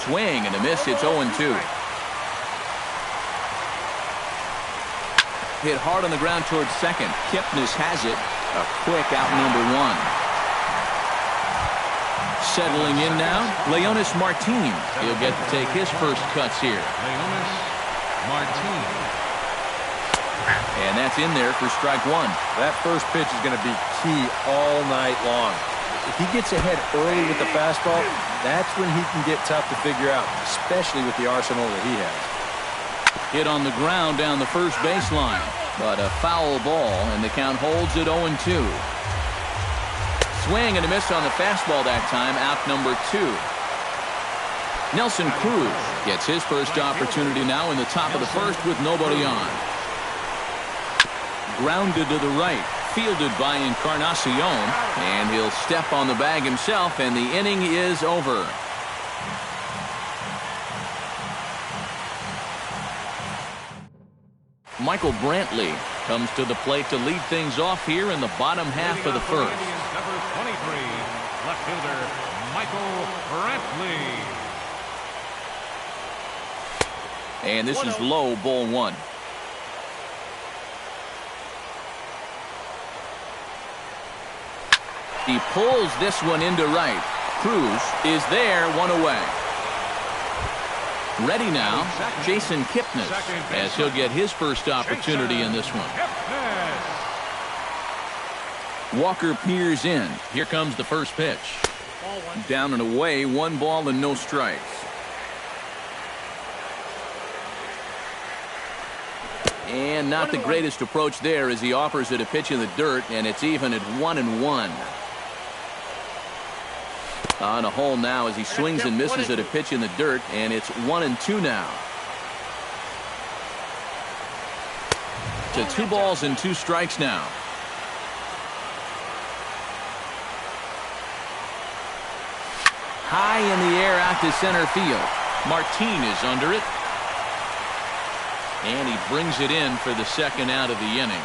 swing and a miss. It's 0-2. Hit hard on the ground towards second. Kipnis has it. A quick out number 1. Settling in now, Leonis Martin. He'll get to take his first cuts here. Leonis Martin. And that's in there for strike 1. That first pitch is going to be key all night long. If he gets ahead early with the fastball, that's when he can get tough to figure out, especially with the arsenal that he has. Hit on the ground down the first baseline, but a foul ball, and the count holds at 0-2. Swing and a miss on the fastball that time, out number 2. Nelson Cruz gets his first opportunity now in the top of the first with nobody on. Grounded to the right, fielded by Encarnacion, and he'll step on the bag himself, and the inning is over. Michael Brantley comes to the plate to lead things off here in the bottom half of the first. Number 23, left fielder Michael Brantley. And this is low, ball 1. He pulls this one into right. Cruz is there, 1 away. Ready now, Jason Kipnis, as he'll get his first opportunity in this one. Walker peers in. Here comes the first pitch. Down and away, 1 ball and no strikes. And not the greatest approach there as he offers it a pitch in the dirt, and it's even at 1-1. On a hole now as he swings and misses at a pitch in the dirt, and it's 1-2 now. To 2 balls and 2 strikes now. High in the air out to center field. Martin is under it. And he brings it in for the second out of the inning.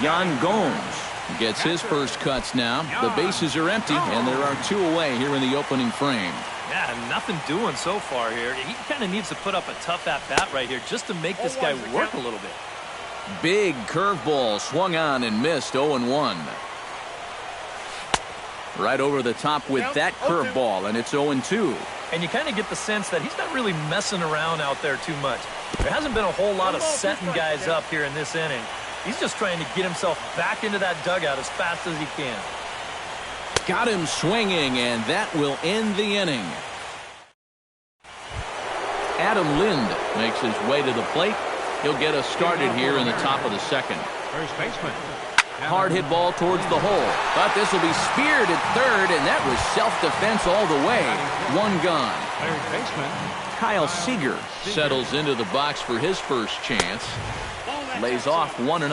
Yan Gomes gets his first cuts now. The bases are empty, and there are 2 away here in the opening frame. Yeah, nothing doing so far here. He kind of needs to put up a tough at-bat right here just to make this guy work a little bit. Big curveball swung on and missed, 0-1. Right over the top with that curveball, and it's 0-2. And you kind of get the sense that he's not really messing around out there too much. There hasn't been a whole lot of setting guys up here in this inning. He's just trying to get himself back into that dugout as fast as he can. Got him swinging, and that will end the inning. Adam Lind makes his way to the plate. He'll get us started here in the top of the second. First baseman. Hard hit ball towards the hole, but this will be speared at third, and that was self-defense all the way. 1 gone. Third baseman. Kyle Seager settles into the box for his first chance. Lays off 1-0.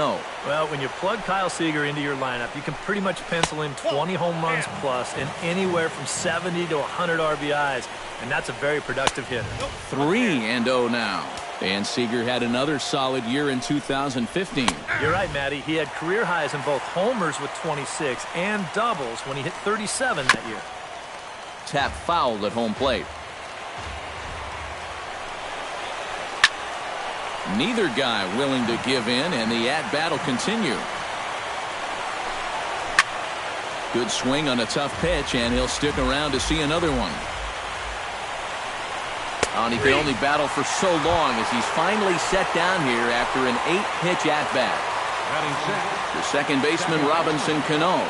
Well, when you plug Kyle Seager into your lineup, you can pretty much pencil in 20 home runs plus and anywhere from 70 to 100 RBIs, and that's a very productive hitter. 3-0 now. And Seager had another solid year in 2015. You're right, Matty. He had career highs in both homers with 26 and doubles when he hit 37 that year. Tap fouled at home plate. Neither guy willing to give in, and the at-bat will continue. Good swing on a tough pitch, and he'll stick around to see another one. And he can only battle for so long as he's finally set down here after an 8-pitch at-bat. The second baseman, Robinson Cano,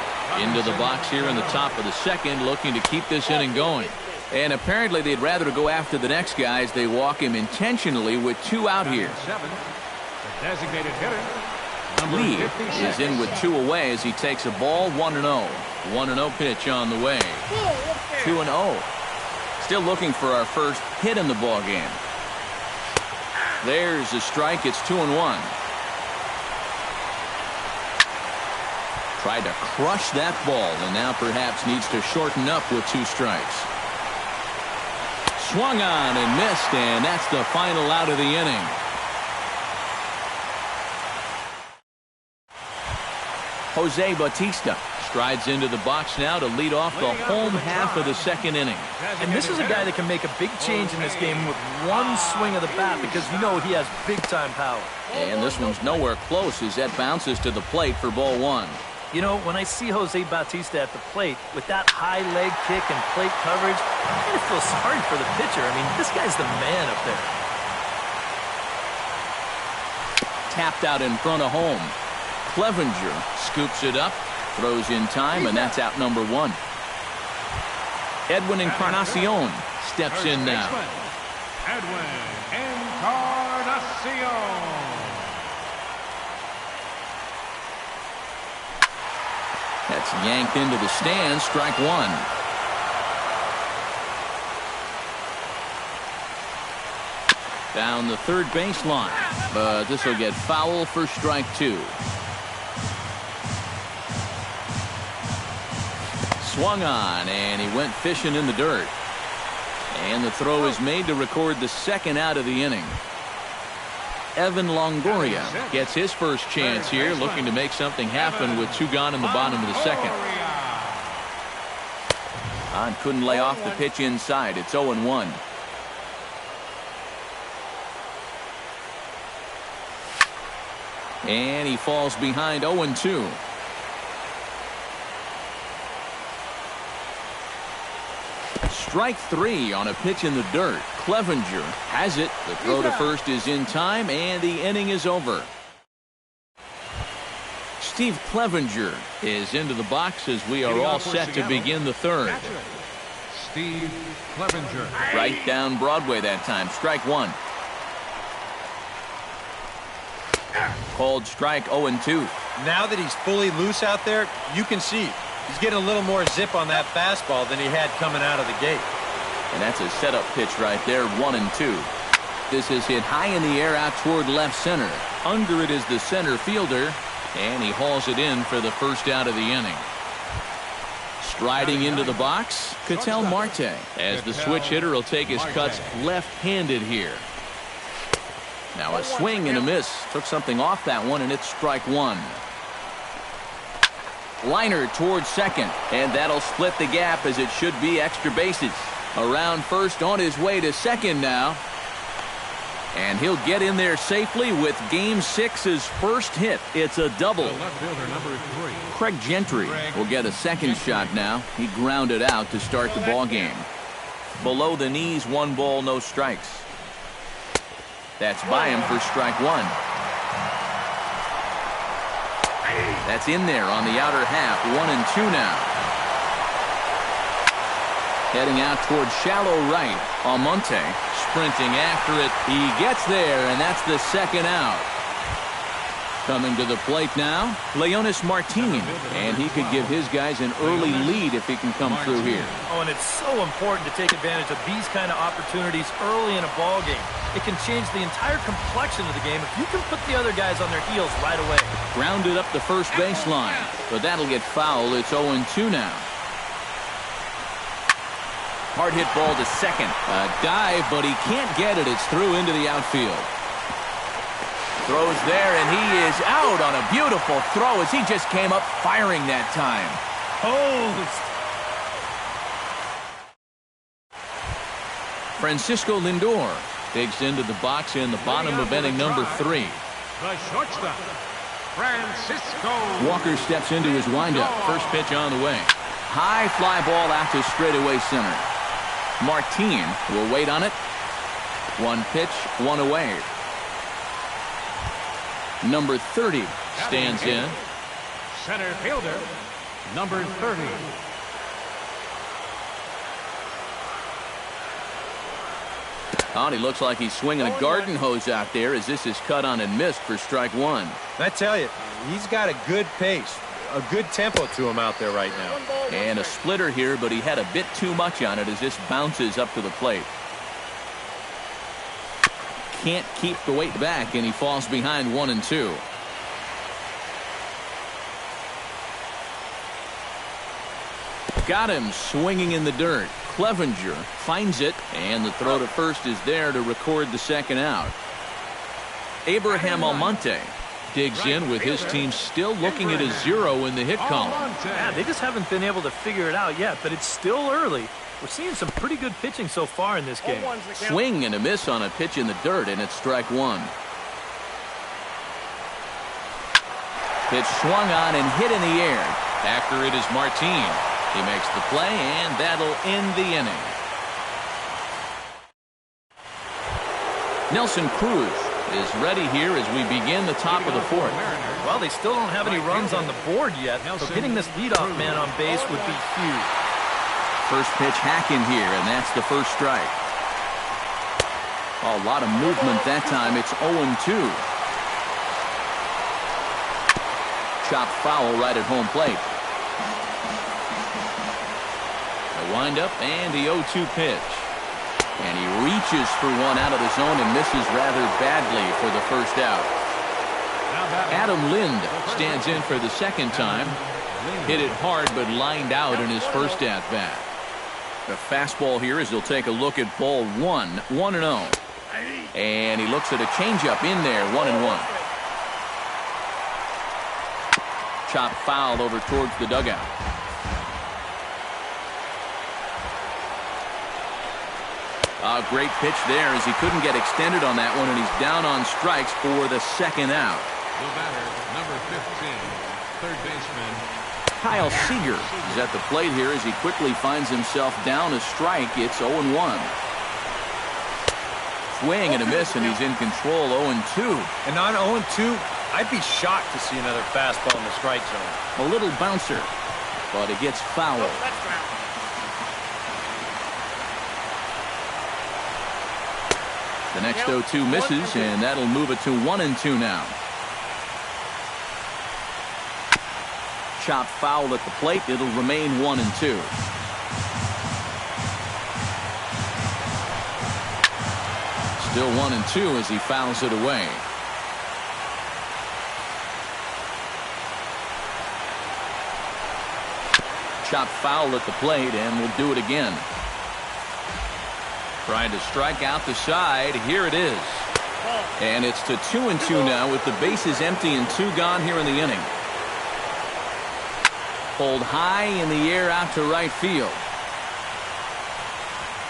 into the box here in the top of the second, looking to keep this inning going. And apparently they'd rather go after the next guy as they walk him intentionally with 2 out here. The designated hitter. Lee is in with 2 away as he takes a ball, 1-0. 1-0 pitch on the way. 2-0. Still looking for our first hit in the ball game. There's a strike. It's 2-1. Tried to crush that ball, and now perhaps needs to shorten up with 2 strikes. Swung on and missed, and that's the final out of the inning. Jose Bautista strides into the box now to lead off the home half of the second inning. And this is a guy that can make a big change in this game with one swing of the bat because you know he has big-time power. And this one's nowhere close as that bounces to the plate for ball one. You know, when I see Jose Bautista at the plate with that high leg kick and plate coverage, I kind of feel sorry for the pitcher. I mean, this guy's the man up there. Tapped out in front of home. Clevenger scoops it up, throws in time, and that's out number one. Edwin Encarnacion steps in now. Edwin Encarnacion. That's yanked into the stands, strike one. Down the third baseline, but this will get foul for strike two. Swung on, and he went fishing in the dirt. And the throw is made to record the second out of the inning. Evan Longoria gets his first chance here, looking to make something happen with two gone in the bottom of the second. And couldn't lay off the pitch inside. It's 0-1. And he falls behind 0-2. Strike three on a pitch in the dirt. Clevenger has it. The throw to first is in time, and the inning is over. Steve Clevenger is into the box as we are all set to begin the third. Steve Clevenger. Right down Broadway that time. Strike one. Called strike 0-2. Now that he's fully loose out there, you can see he's getting a little more zip on that fastball than he had coming out of the gate. And that's a setup pitch right there, 1-2. This is hit high in the air out toward left center. Under it is the center fielder, and he hauls it in for the first out of the inning. Striding into the box, Ketel Marte, as the switch hitter will take his cuts left-handed here. Now a swing and a miss. Took something off that one, and it's strike one. Liner towards second, and that'll split the gap as it should be extra bases. Around first, on his way to second now. And he'll get in there safely with Game 6's first hit. It's a double. Left fielder number 3. Craig Gentry will get a second shot now. He grounded out to start the ball game. Below the knees, 1 ball, no strikes. That's by him for strike one. That's in there on the outer half. 1-2 now. Heading out towards shallow right. Almonte sprinting after it. He gets there, and that's the second out. Coming to the plate now, Leonis Martin, and he could give his guys an early lead if he can come through here. Oh, and it's so important to take advantage of these kind of opportunities early in a ball game. It can change the entire complexion of the game if you can put the other guys on their heels right away. Grounded up the first baseline, but that'll get foul. It's 0-2 now. Hard hit ball to second. A dive, but he can't get it. It's through into the outfield. Throws there, and he is out on a beautiful throw as he just came up firing that time. Francisco Lindor digs into the box in the bottom of inning number 3. The shortstop, Francisco. Walker steps into his windup. First pitch on the way. High fly ball out to straightaway center. Martin will wait on it. 1 pitch, 1 away. Number 30 stands in. Center fielder, number 30. Oh, and he looks like he's swinging a garden hose out there as this is cut on and missed for strike one. I tell you, he's got a good pace, a good tempo to him out there right now. And a splitter here, but he had a bit too much on it as this bounces up to the plate. Can't keep the weight back, and he falls behind 1-2. Got him swinging in the dirt. Clevenger finds it, and the throw to first is there to record the second out. Abraham Almonte digs in with his team still looking at a 0 in the hit column. Yeah, they just haven't been able to figure it out yet, but it's still early. We're seeing some pretty good pitching so far in this game. Swing and a miss on a pitch in the dirt, and it's strike one. Pitch swung on and hit in the air. After it is Martin. He makes the play, and that'll end the inning. Nelson Cruz is ready here as we begin the top of the fourth. Well, they still don't have any runs on the board yet, so getting this leadoff man on base would be huge. First pitch hacking here, and that's the first strike. A lot of movement that time. It's 0-2. Chopped foul right at home plate. The windup and the 0-2 pitch. And he reaches for one out of the zone and misses rather badly for the first out. Adam Lind stands in for the second time. Hit it hard but lined out in his first at-bat. The fastball here as he'll take a look at ball 1, 1-0. And he looks at a changeup in there, 1-1. Chop foul over towards the dugout. A great pitch there as he couldn't get extended on that one, and he's down on strikes for the second out. The batter, number 15, third baseman Kyle Seager is at the plate here as he quickly finds himself down a strike. It's 0-1. Swing and a miss, and he's in control, 0-2. And on 0-2, I'd be shocked to see another fastball in the strike zone. A little bouncer, but it gets fouled. The next 0-2 misses, and that'll move it to 1-2 now. Chop foul at the plate. It'll remain 1-2. Still 1-2 as he fouls it away. Chop foul at the plate, and we'll do it again. Trying to strike out the side. Here it is. And it's to 2-2 now with the bases empty and 2 gone here in the inning. Pulled high in the air out to right field.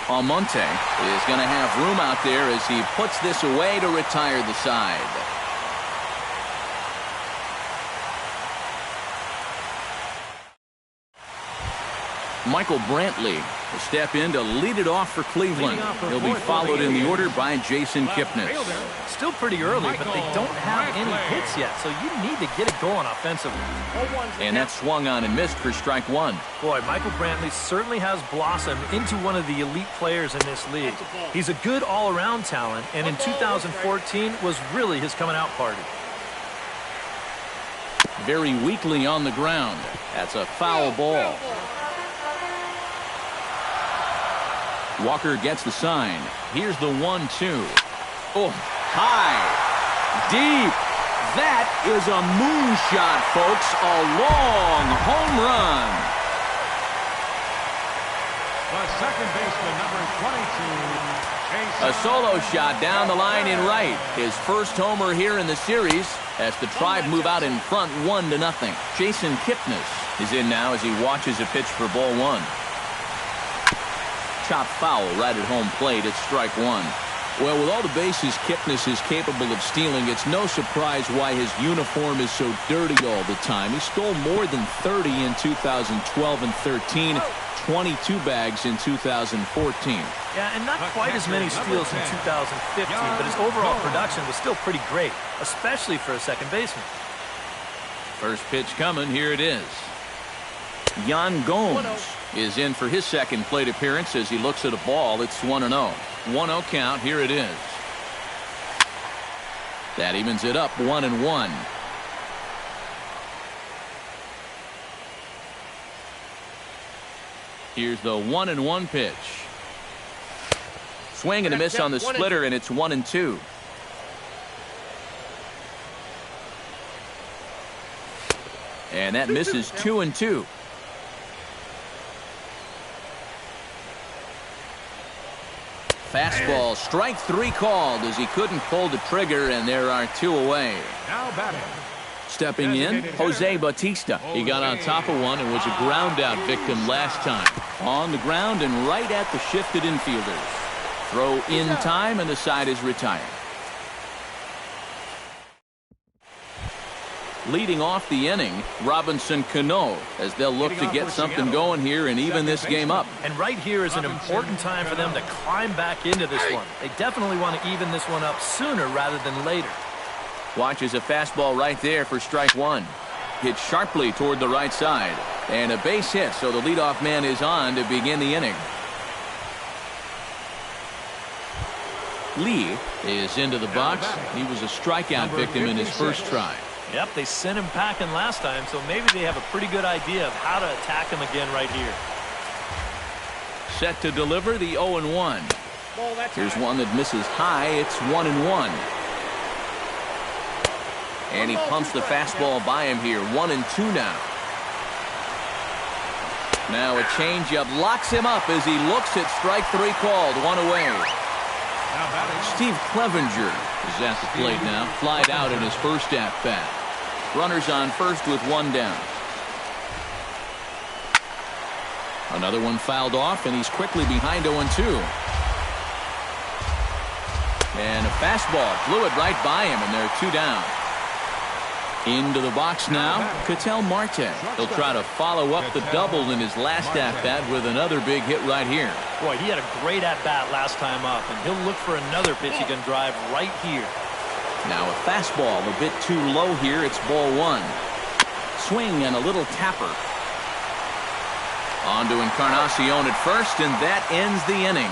Almonte is going to have room out there as he puts this away to retire the side. Michael Brantley will step in to lead it off for Cleveland. He'll be followed in the order by Jason Kipnis. Still pretty early, but they don't have any hits yet, so you need to get it going offensively. And that swung on and missed for strike one. Boy, Michael Brantley certainly has blossomed into one of the elite players in this league. He's a good all-around talent, and in 2014 was really his coming-out party. Very weakly on the ground. That's a foul ball. Walker gets the sign. Here's the 1-2. Oh, high, deep. That is a moonshot, folks. A long home run. The second baseman, number 22. A solo shot down the line in right. His first homer here in the series as the Tribe move out in front 1-0. Jason Kipnis is in now as he watches a pitch for ball 1. Chop foul right at home plate. It's strike one. Well, with all the bases Kipnis is capable of stealing, it's no surprise why his uniform is so dirty all the time. He stole more than 30 in 2012 and 13, 22 bags in 2014. Yeah, and not quite as many steals in 2015, but his overall production was still pretty great, especially for a second baseman. First pitch coming. Here it is. Yan Gomes is in for his second plate appearance as he looks at a ball. It's 1-0. 1-0 count. Here it is. That evens it up 1-1. Here's the 1-1 pitch. Swing and a miss on the splitter, and it's 1-2. And that misses 2-2. Fastball, strike 3 called as he couldn't pull the trigger, and there are 2 away. Now batting. Stepping in, Jose Bautista. He got on top of one and was a ground out victim last time. On the ground and right at the shifted infielders. Throw in time, and the side is retired. Leading off the inning, Robinson Cano, as they'll look to get something going here and even this game up. And right here is an important time for them to climb back into this one. They definitely want to even this one up sooner rather than later. Watches a fastball right there for strike 1. Hit sharply toward the right side. And a base hit, so the leadoff man is on to begin the inning. Lee is into the box. He was a strikeout victim in his first try. Yep, they sent him packing last time, so maybe they have a pretty good idea of how to attack him again right here. Set to deliver the 0-1. Here's one that misses high. It's 1-1. And he pumps the fastball by him here. 1-2 now. Now a changeup locks him up as he looks at strike 3 called. 1 away. Steve Clevenger is at the plate now. Flied out in his first at-bat. Runners on first with 1 down. Another one fouled off, and he's quickly behind 0-2. And a fastball blew it right by him, and there are 2 down. Into the box now, Ketel Marte. He'll try to follow up the double in his last at-bat with another big hit right here. Boy, he had a great at-bat last time up, and he'll look for another pitch he can drive right here. Now a fastball a bit too low here. It's ball 1. Swing and a little tapper. On to Encarnacion at first, and that ends the inning.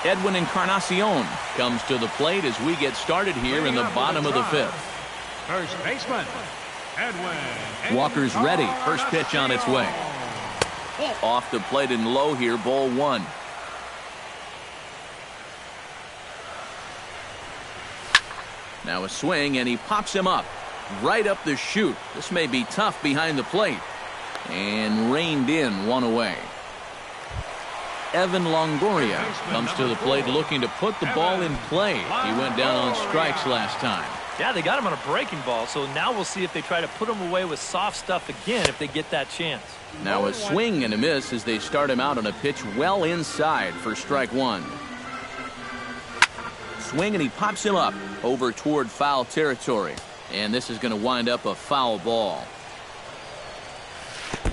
Edwin Encarnacion comes to the plate as we get started here in the bottom of the 5th. First baseman, Edwin. Walker's ready. First pitch on its way. Off the plate and low here, ball 1. Now a swing, and he pops him up. Right up the chute. This may be tough behind the plate. And reined in, 1 away. Evan Longoria comes to the plate looking to put the ball in play. He went down on strikes last time. Yeah, they got him on a breaking ball, so now we'll see if they try to put him away with soft stuff again if they get that chance. Now a swing and a miss as they start him out on a pitch well inside for strike 1. Swing, and he pops him up over toward foul territory. And this is going to wind up a foul ball.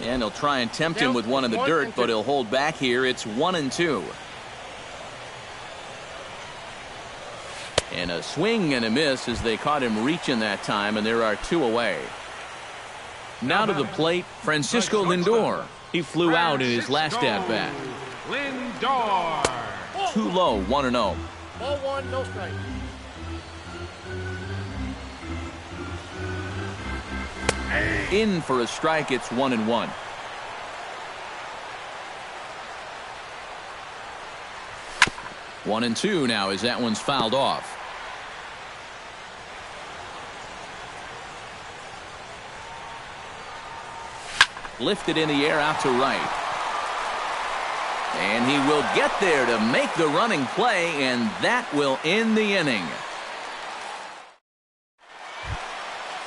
And he'll try and tempt him with one in the dirt, but he'll hold back here. It's 1-2. And a swing and a miss as they caught him reaching that time, and there are 2 away. Now to the plate, Francisco Lindor. He flew out in his last at-bat. Lindor. Too low, 1-0. Ball 1, no strike. In for a strike. It's 1-1. One and two now as that one's fouled off. Lifted in the air out to right. And he will get there to make the running play, and that will end the inning.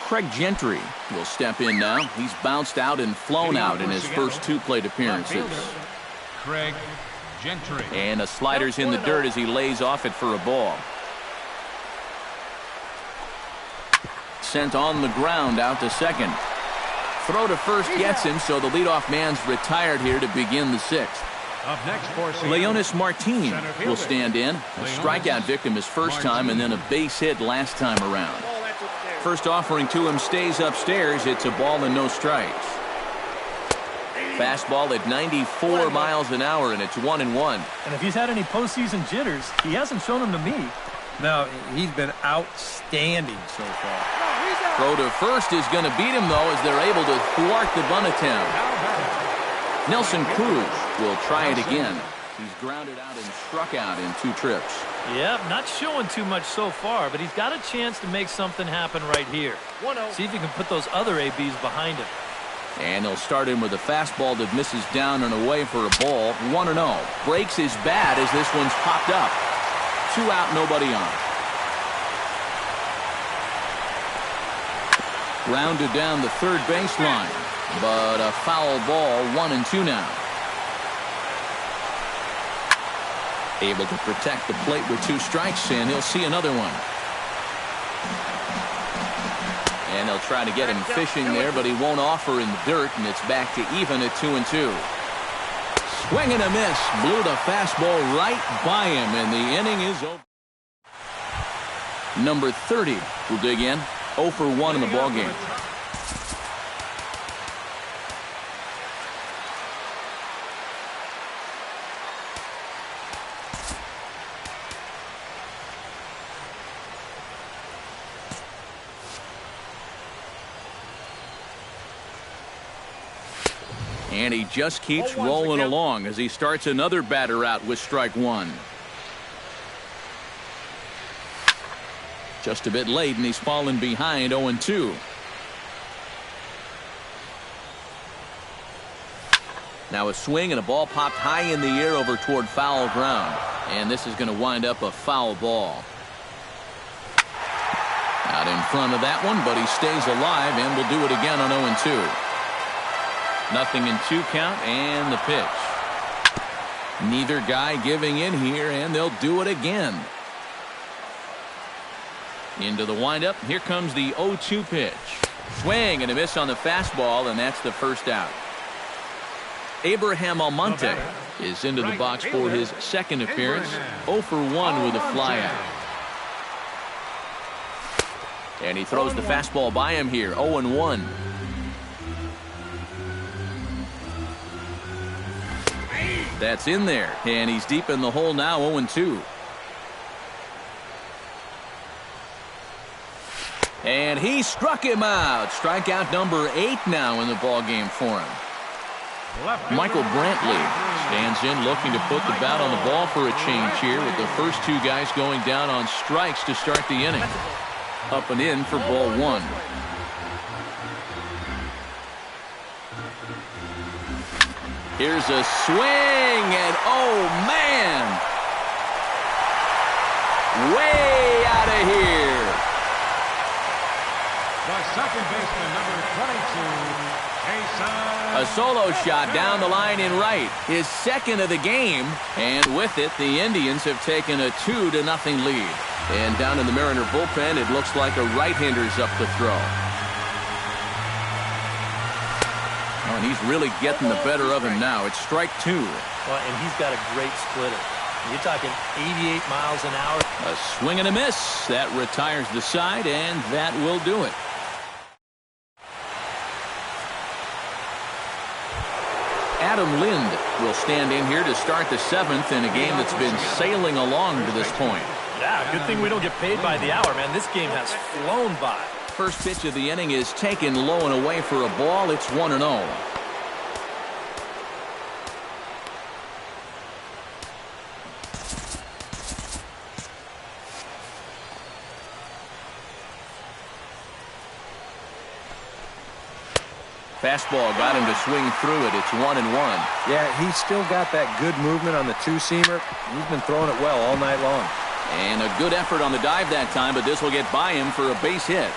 Craig Gentry will step in now. He's bounced out and flown out in his first 2 plate appearances. Craig Gentry. And a slider's in the dirt as he lays off it for a ball. Sent on the ground out to second. Throw to first gets him, so the leadoff man's retired here to begin the 6th. Up next for Leonis Martin will stand in. A strikeout victim his first time, and then a base hit last time around. First offering to him stays upstairs. It's a ball and no strikes. Fastball at 94 miles an hour, and it's 1-1. And if he's had any postseason jitters, he hasn't shown them to me. No, he's been outstanding so far. Throw to first is going to beat him, though, as they're able to thwart the bunt attempt. Nelson Cruz will try it again. He's grounded out and struck out in 2 trips. Yep, not showing too much so far, but he's got a chance to make something happen right here. See if he can put those other ABs behind him. And he'll start in with a fastball that misses down and away for a ball. 1-0. Breaks his bat as this one's popped up. 2 out, nobody on. Rounded down the third baseline, but a foul ball. 1-2 now. Able to protect the plate with 2 strikes, and he'll see another one. And they'll try to get him fishing there, but he won't offer in the dirt, and it's back to even at 2-2. Swing and a miss. Blew the fastball right by him, and the inning is over. Number 30 will dig in. 0 for 1 in the ballgame. And he just keeps rolling along as he starts another batter out with strike 1. Just a bit late, and he's fallen behind 0-2. Now a swing and a ball popped high in the air over toward foul ground. And this is going to wind up a foul ball. Out in front of that one, but he stays alive and will do it again on 0-2. Nothing in 2 count, and the pitch. Neither guy giving in here, and they'll do it again. Into the windup. Here comes the 0-2 pitch. Swing and a miss on the fastball, and that's the first out. Abraham Almonte is into the box for his second appearance. 0 for 1 with a flyout. And he throws the fastball by him here. 0-1. That's in there, and he's deep in the hole now. 0-2. And he struck him out. Strikeout number 8 now in the ball game for him. Michael Brantley stands in, looking to put the bat on the ball for a change here, with the first 2 guys going down on strikes to start the inning. Up and in for ball 1. Here's a swing, and oh man, way out of here. The second baseman, number 22, A solo shot down the line in right, his second of the game, and with it, the Indians have taken a 2-0 lead. And down in the Mariner bullpen, it looks like a right-hander's up to throw. Oh, and he's really getting the better of him now. It's strike 2. Well, and he's got a great splitter. You're talking 88 miles an hour. A swing and a miss. That retires the side, and that will do it. Adam Lind will stand in here to start the 7th in a game that's been sailing along to this point. Yeah, good thing we don't get paid by the hour, man. This game has flown by. First pitch of the inning is taken low and away for a ball. It's 1-0. Fastball got him to swing through it. It's 1-1. Yeah, he's still got that good movement on the 2-seamer. He's been throwing it well all night long. And a good effort on the dive that time, but this will get by him for a base hit.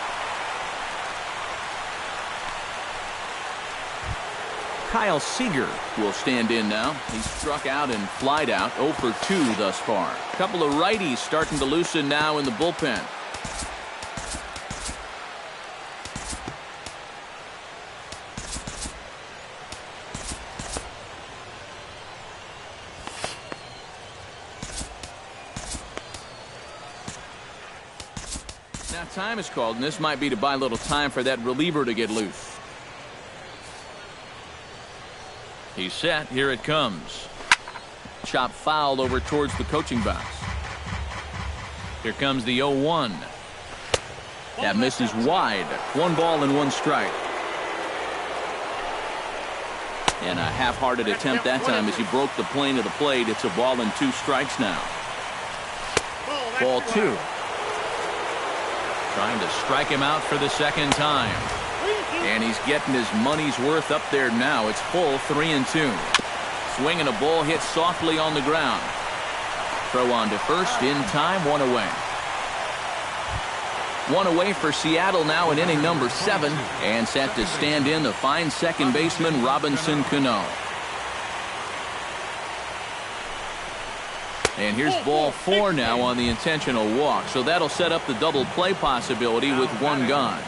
Kyle Seager will stand in now. He's struck out and flied out. 0 for 2 thus far. A couple of righties starting to loosen now in the bullpen. Now time is called, and this might be to buy a little time for that reliever to get loose. He's set. Here it comes. Chop fouled over towards the coaching box. Here comes the 0-1. That misses wide. 1 ball and 1 strike. And a half-hearted attempt that time as he broke the plane of the plate. It's a ball and 2 strikes now. Ball 2. Trying to strike him out for the second time. And he's getting his money's worth up there now. It's full 3-2. Swing and a ball hit softly on the ground. Throw on to first in time, one away. One away for Seattle now in inning number 7. And set to stand in the fine second baseman Robinson Cano. And here's ball 4 now on the intentional walk. So that'll set up the double play possibility with one gone.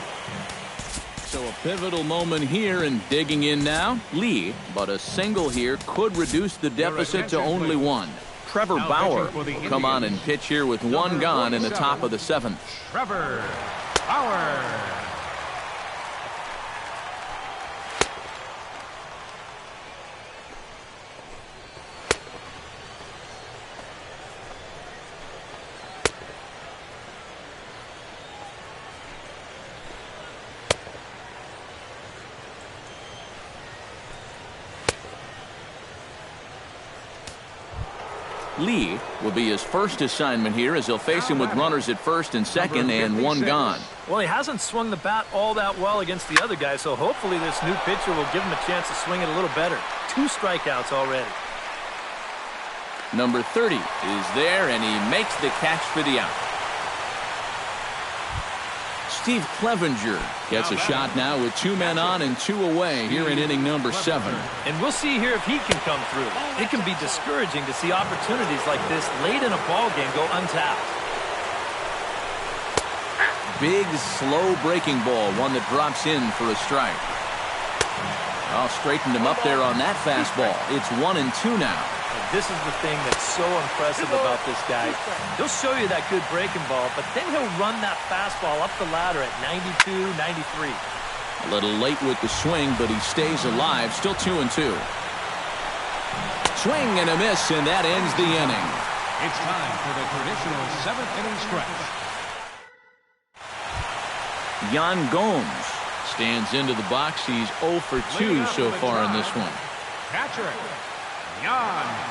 So a pivotal moment here, and digging in now, Lee. But a single here could reduce the deficit to only 1. Trevor Bauer will come on and pitch here with one gone in the top of the 7th. Trevor Bauer. Lee will be his first assignment here as he'll face him with runners at first and second and one gone. Well, he hasn't swung the bat all that well against the other guy, so hopefully this new pitcher will give him a chance to swing it a little better. 2 strikeouts already. Number 30 is there, and he makes the catch for the out. Steve Clevenger gets a shot now with 2 men on and 2 away here in inning number 7. And we'll see here if he can come through. It can be discouraging to see opportunities like this late in a ball game go untapped. Big, slow breaking ball, one that drops in for a strike. Oh, straightened him up there on that fastball. It's 1-2 now. This is the thing that's so impressive about this guy. He'll show you that good breaking ball, but then he'll run that fastball up the ladder at 92, 93. A little late with the swing, but he stays alive. Still 2-2. Swing and a miss, and that ends the inning. It's time for the traditional 7th inning stretch. Yan Gomes stands into the box. He's 0 for 2 so far in this one. Catcher, Yan Gomes.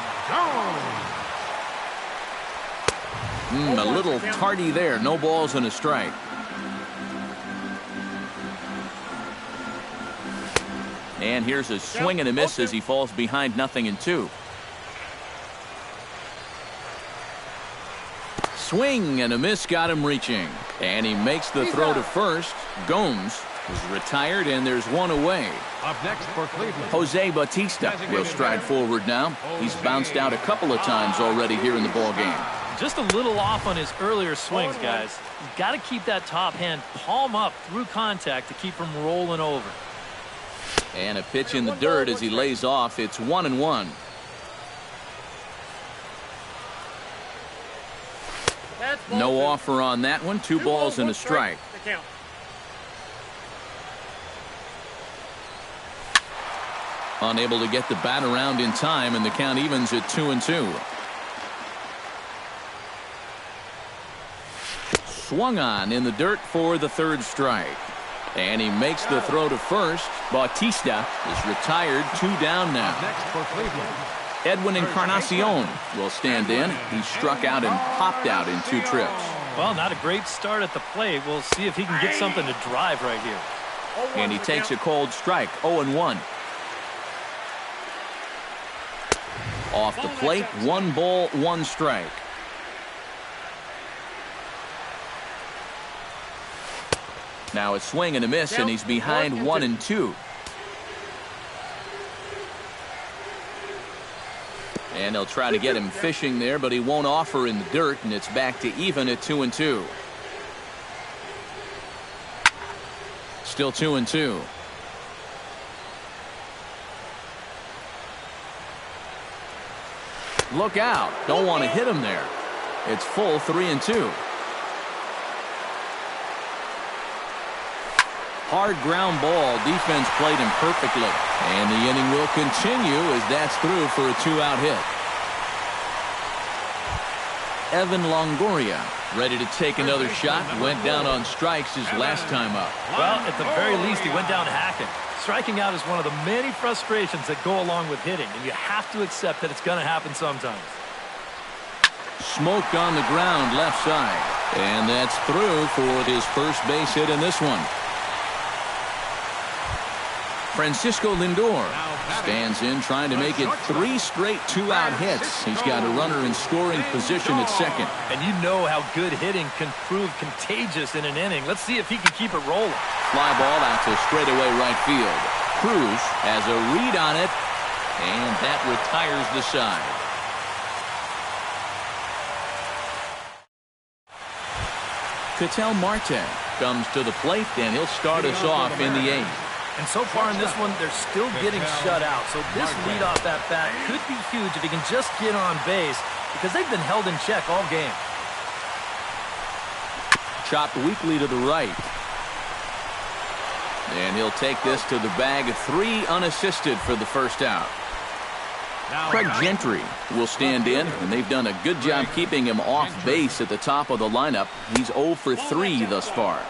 A little tardy there. No balls and a strike. And here's a swing and a miss as he falls behind 0-2. Swing and a miss got him reaching. And he makes the throw to first. Gomes is retired, and there's one away. Up next for Cleveland, Jose Bautista will stride forward now. He's bounced out a couple of times already here in the ball game. Just a little off on his earlier swings, guys. You've got to keep that top hand palm up through contact to keep him rolling over. And a pitch in the dirt as he lays off. It's 1-1. No offer on that one. 2 balls and a strike. Unable to get the bat around in time, and the count evens at 2-2. Swung on in the dirt for the 3rd strike. And he makes the throw to first. Bautista is retired. 2 down now. next for Cleveland, Edwin Encarnacion will stand in. He struck out and popped out in 2 trips. Well, not a great start at the plate. We'll see if he can get something to drive right here. And he takes a cold strike. 0-1. Off the plate, 1 ball, 1 strike. Now a swing and a miss, and he's behind 1-2. And they'll try to get him fishing there, but he won't offer in the dirt, and it's back to even at 2-2. Still 2-2. Look out. Don't want to hit him there. It's full 3-2. Hard ground ball. Defense played him perfectly. And the inning will continue as that's through for a 2-out hit. Evan Longoria ready to take another shot. Went down on strikes his last time up. Well, at the very least, he went down hacking. Striking out is one of the many frustrations that go along with hitting, and you have to accept that it's going to happen sometimes. Smoked on the ground left side. And that's through for his first base hit in this one. Francisco Lindor stands in, trying to make it 3 straight 2-out hits. He's got a runner in scoring position at second. And you know how good hitting can prove contagious in an inning. Let's see if he can keep it rolling. Fly ball out to straightaway right field. Cruz has a read on it, and that retires the side. Ketel Marte comes to the plate, and he'll start us off in the 8th. And so far in this one, they're still getting shut out. So this leadoff at bat could be huge if he can just get on base, because they've been held in check all game. Chopped weakly to the right. And he'll take this to the bag of 3 unassisted for the first out. Craig Gentry will stand in, and they've done a good job keeping him off base at the top of the lineup. He's 0 for 3 thus far.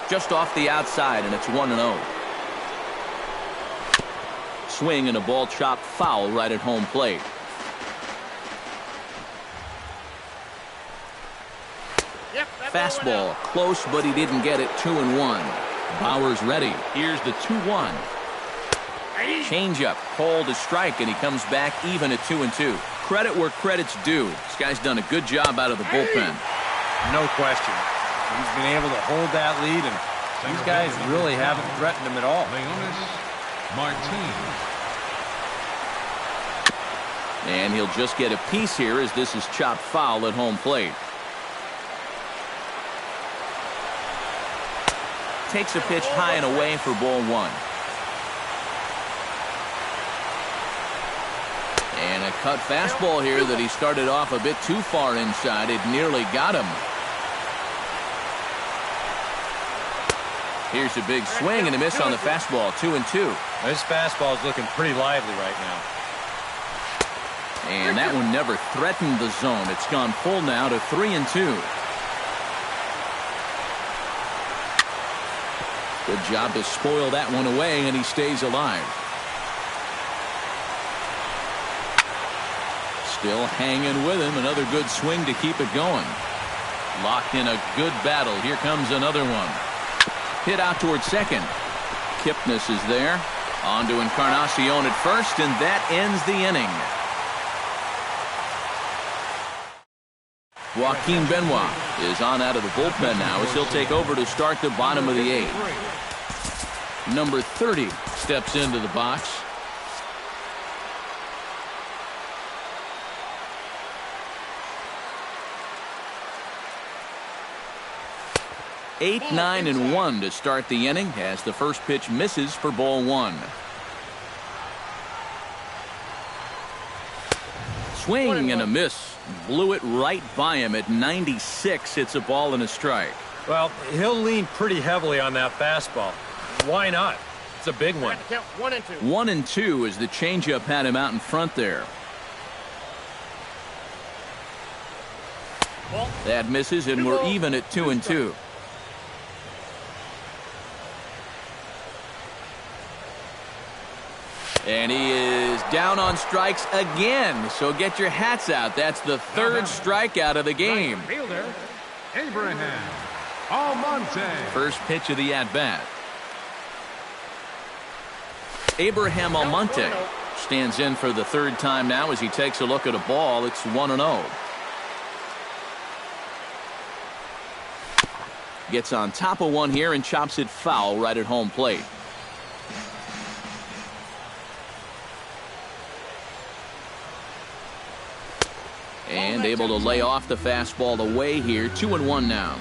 Just off the outside, and it's 1-0. Swing and a ball chopped foul right at home plate. Fastball close, but he didn't get it. 2-1. Bauer's ready. Here's the 2-1. Changeup called a strike, and he comes back even at 2-2. Credit where credit's due. This guy's done a good job out of the bullpen. No question. He's been able to hold that lead, and these guys really haven't threatened him at all. And he'll just get a piece here as this is chopped foul at home plate. Takes a pitch high and away for ball 1. And a cut fastball here that he started off a bit too far inside. It nearly got him. Here's a big swing and a miss on the fastball. 2-2. This fastball is looking pretty lively right now. And that one never threatened the zone. It's gone full now to 3-2. Good job to spoil that one away, and he stays alive. Still hanging with him. Another good swing to keep it going. Locked in a good battle. Here comes another one. Hit out towards second. Kipnis is there. On to Encarnacion at first, and that ends the inning. Joaquin Benoit is on out of the bullpen now as he'll take over to start the bottom of the 8th. Number 30 steps into the box. Eight, 9, and 1 to start the inning as the first pitch misses for ball 1. Swing and a miss. Blew it right by him at 96. It's a ball and a strike. Well, he'll lean pretty heavily on that fastball. Why not? It's a big one. 1-2 as the changeup had him out in front there. That misses, and we're even at 2-2. And he is down on strikes again. So get your hats out. That's the 3rd strikeout of the game. Fielder, Abraham Almonte. First pitch of the at-bat. Abraham Almonte stands in for the 3rd time now as he takes a look at a ball. It's 1-0. Gets on top of one here and chops it foul right at home plate. And able to lay off the fastball away here. 2-1 now.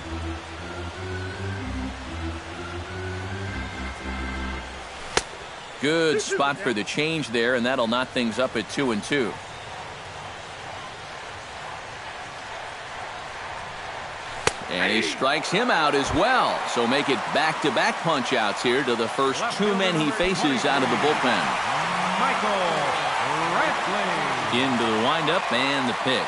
Good spot for the change there, and that'll knot things up at 2-2. And he strikes him out as well. So make it back-to-back punch-outs here to the first 2 men he faces out of the bullpen. Michael Brantley. Into the windup and the pitch.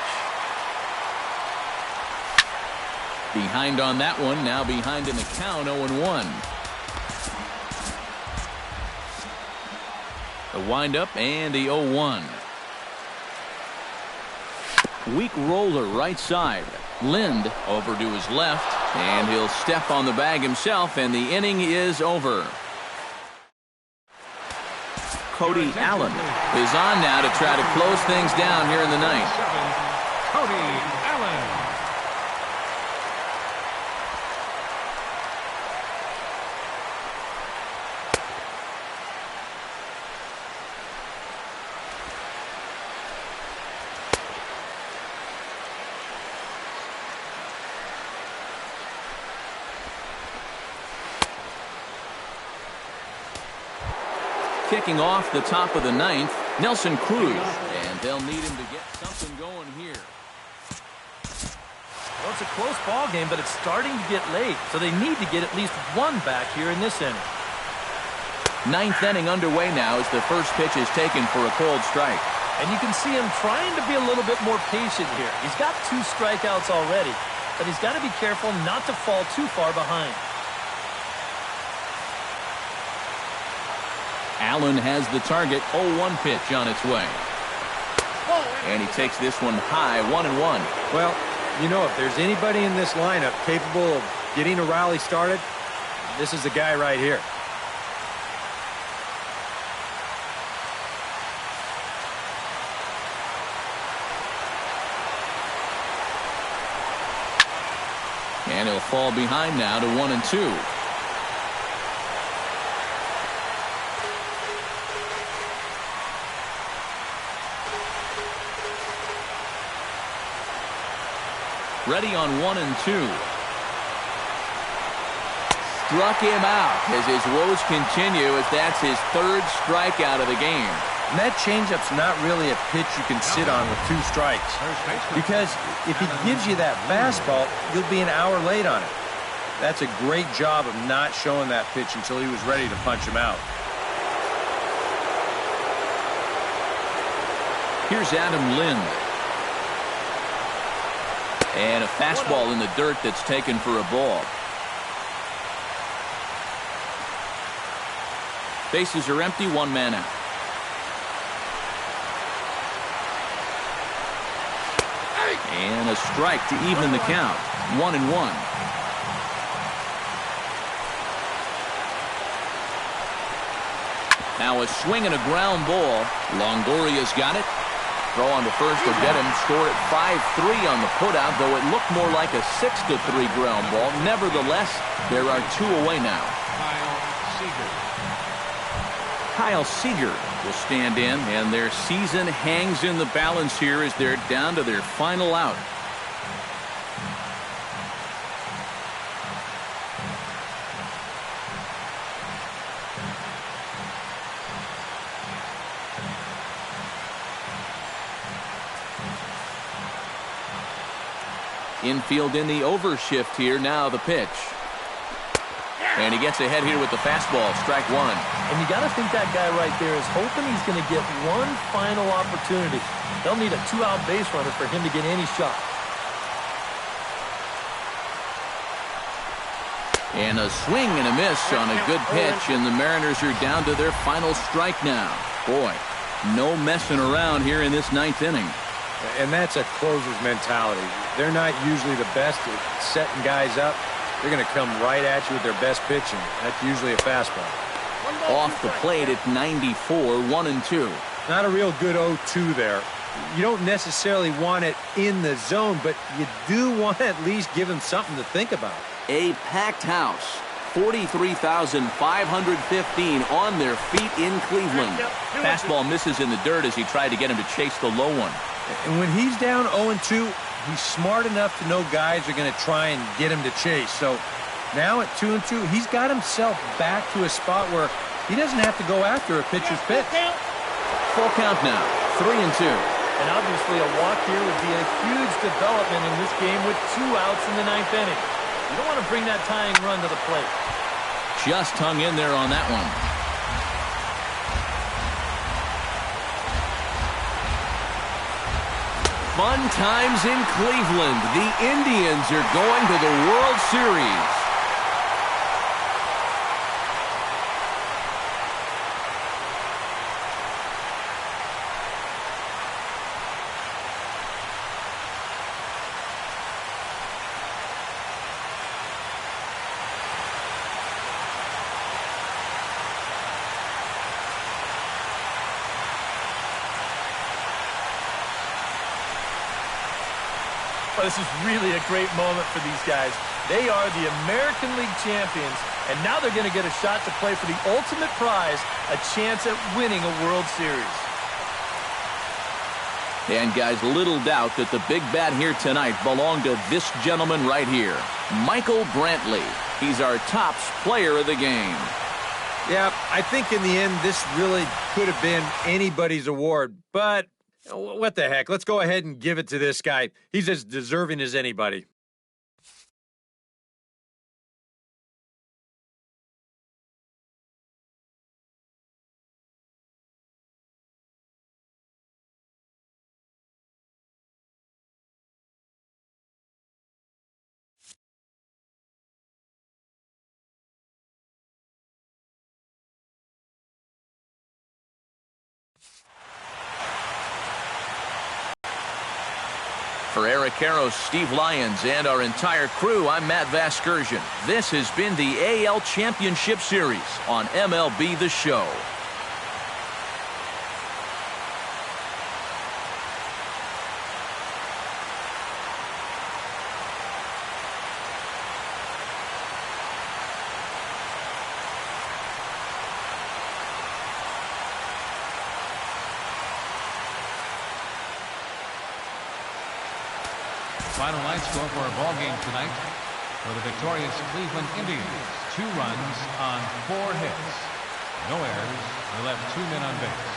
Behind on that one, now behind in the count, 0-1. The windup and the 0-1. Weak roller right side. Lind over to his left, and he'll step on the bag himself, and the inning is over. Cody Allen is on now to try to close things down here in the ninth. Cody Allen. Kicking off the top of the ninth, Nelson Cruz, and they'll need him to get something going here. Well, it's a close ball game, but it's starting to get late, so they need to get at least one back here in this inning. Ninth inning underway now as the first pitch is taken for a cold strike. And you can see him trying to be a little bit more patient here. He's got 2 strikeouts already, but he's got to be careful not to fall too far behind. Allen has the target, 0-1 pitch on its way. And he takes this one high, 1-1. Well, you know, if there's anybody in this lineup capable of getting a rally started, this is the guy right here. And he'll fall behind now to 1-2. Ready on 1-2. Struck him out as his woes continue as that's his 3rd strikeout of the game. And that changeup's not really a pitch you can sit on with 2 strikes. Because if he gives you that fastball, you'll be an hour late on it. That's a great job of not showing that pitch until he was ready to punch him out. Here's Adam Lind. And a fastball in the dirt that's taken for a ball. Bases are empty, 1 man out. And a strike to even the count, 1-1. Now a swing and a ground ball. Longoria's got it. Throw on to first will get him. Score at 5-3 on the putout, though it looked more like a 6-3 ground ball. Nevertheless, there are 2 away now. Kyle Seager will stand in, and their season hangs in the balance here as they're down to their final out. Infield in the overshift here. Now the pitch. And he gets ahead here with the fastball. Strike 1. And you got to think that guy right there is hoping he's going to get one final opportunity. They'll need a 2-out base runner for him to get any shot. And a swing and a miss on a good pitch, and the Mariners are down to their final strike now. Boy, no messing around here in this 9th inning. And that's a closer's mentality. They're not usually the best at setting guys up. They're going to come right at you with their best pitching. That's usually a fastball. Off the plate at 94, 1-2. Not a real good 0-2 there. You don't necessarily want it in the zone, but you do want to at least give him something to think about. A packed house. 43,515 on their feet in Cleveland. Fastball misses in the dirt as he tried to get him to chase the low one. And when he's down 0-2, he's smart enough to know guys are going to try and get him to chase. So now at 2-2, he's got himself back to a spot where he doesn't have to go after a pitcher's pitch. Full count now, 3-2. And obviously a walk here would be a huge development in this game with 2 outs in the 9th inning. You don't want to bring that tying run to the plate. Just hung in there on that one. Fun times in Cleveland. The Indians are going to the World Series. Well, this is really a great moment for these guys. They are the American League champions, and now they're going to get a shot to play for the ultimate prize, a chance at winning a World Series. And, guys, little doubt that the big bat here tonight belonged to this gentleman right here, Michael Brantley. He's our tops player of the game. Yeah, I think in the end, this really could have been anybody's award, but what the heck? Let's go ahead and give it to this guy. He's as deserving as anybody. For Eric Karros, Steve Lyons, and our entire crew, I'm Matt Vasgersian. This has been the AL Championship Series on MLB The Show. Final line score for our ball game tonight. For the victorious Cleveland Indians, 2 runs on 4 hits. No errors. They left 2 men on base.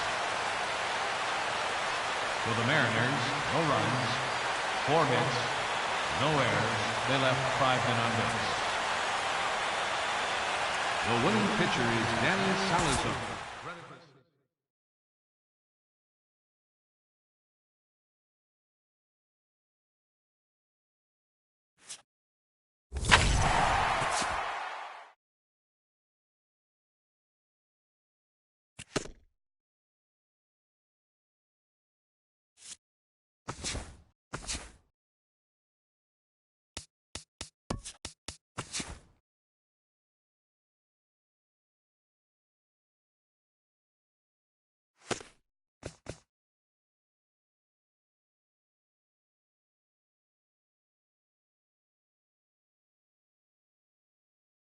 For the Mariners, no runs, 4 hits, no errors. They left 5 men on base. The winning pitcher is Danny Salazar.